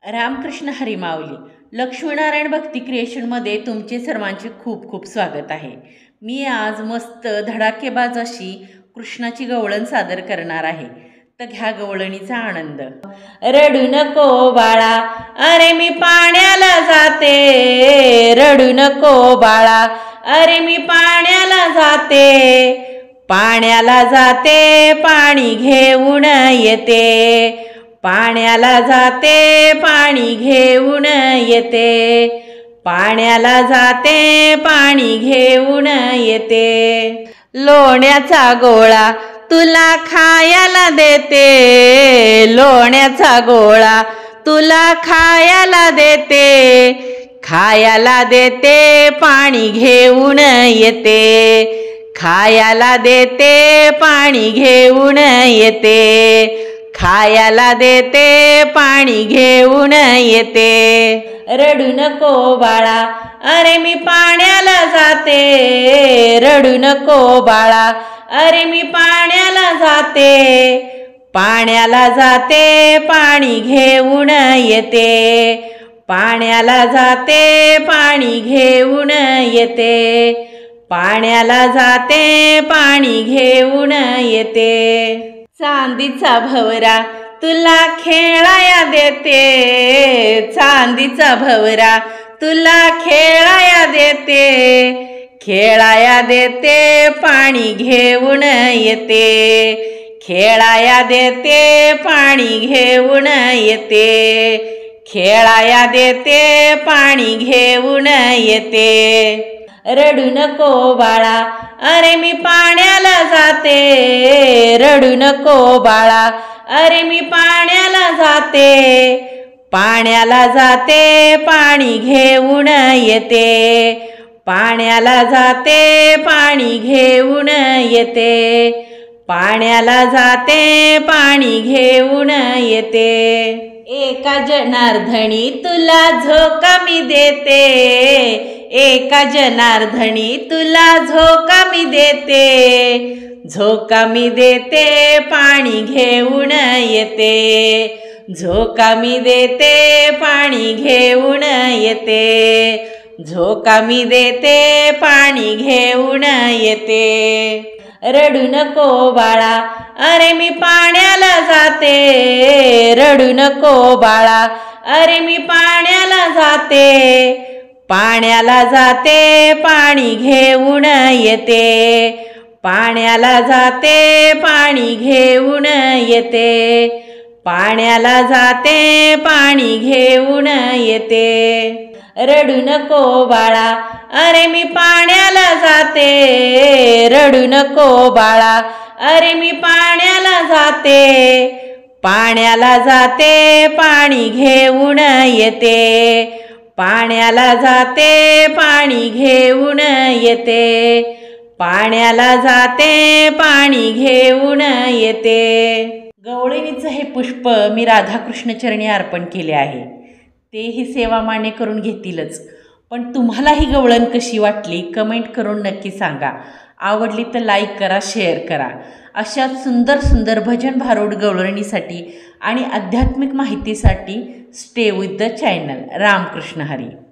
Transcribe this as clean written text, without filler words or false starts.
रामकृष्ण हरी माऊली. लक्ष्मीनारायण भक्ती क्रिएशनमध्ये तुमचे सर्वांचे खूप खूप स्वागत आहे. मी आज मस्त धडाकेबाज अशी कृष्णाची गवळण सादर करणार आहे. तर घ्या गवळणीचा आनंद. रडू नको बाळा, अरे मी पाण्याला जाते. रडू नको बाळा, अरे मी पाण्याला जाते. पाण्याला जाते, पाणी घेऊन येते. पाण्याला जाते, पाणी घेऊन येते. पाण्याला जाते, पाणी घेऊन येते. लोण्याचा गोळा तुला खायला देते. लोण्याचा गोळा तुला खायला देते. खायला देते, पाणी घेऊन येते. खायला देते, पाणी घेऊन येते. खायला देते, पाणी घेऊन येते. रडू नको बाळा, अरे मी पाण्याला जाते. रडू नको बाळा, अरे मी पाण्याला जाते. पाण्याला जाते, पाणी घेऊन येते. पाण्याला जाते, पाणी घेऊन येते. पाण्याला जाते, पाणी घेऊन येते. चांदीचा भवरा तुला खेळाया देते. चांदीचा भवरा तुला खेळाया देते. खेळाया देते, पाणी घेऊन येते. खेळाया देते, पाणी घेऊन येते. खेळाया देते, पाणी घेऊन येते. रडू नको बाळा, अरे मी पाण्याला जाते. रडू नको बाळा, अरे मी पाण्याला जाते. पाण्याला जाते, पाणी घेऊन येते. पाण्याला जाते, पाणी घेऊन येते. पाण्याला जाते, पाणी घेऊन येते. एका जनार्दनी तुला झोका मी देते. एका जनार्दनी तुला झोका मी देते. झोका मी देते, पाणी घेऊन येते. झोका मी देते, पाणी घेऊन येते. झोका मी देते, पाणी घेऊन येते. रडू नको बाळा, अरे मी पाण्याला जाते. रडू नको बाळा, अरे मी पाण्याला जाते. पाण्याला जाते, पाणी घेऊन येते. पाण्याला जाते, पाणी घेऊन येते. पाण्याला जाते, पाणी घेऊन येते. रडू नको बाळा, अरे मी पाण्याला जाते. रडू नको बाळा, अरे मी पाण्याला जाते. पाण्याला जाते, पाणी घेऊन येते. पाण्याला जाते, पाणी घेऊन येते. पाण्याला जाते, पाणी घेऊन येते. गवळणीचं हे पुष्प मी राधाकृष्ण चरणी अर्पण केले आहे. ते ही सेवा मान्य करून घेतीलच. पण तुम्हाला ही गवळण कशी वाटली कमेंट करून नक्की सांगा. आवडली तर लाईक करा, शेअर करा. अशा सुंदर सुंदर भजन भारूड गवळणीसाठी आणि आध्यात्मिक माहितीसाठी stay with the channel. Ramkrishna Hari.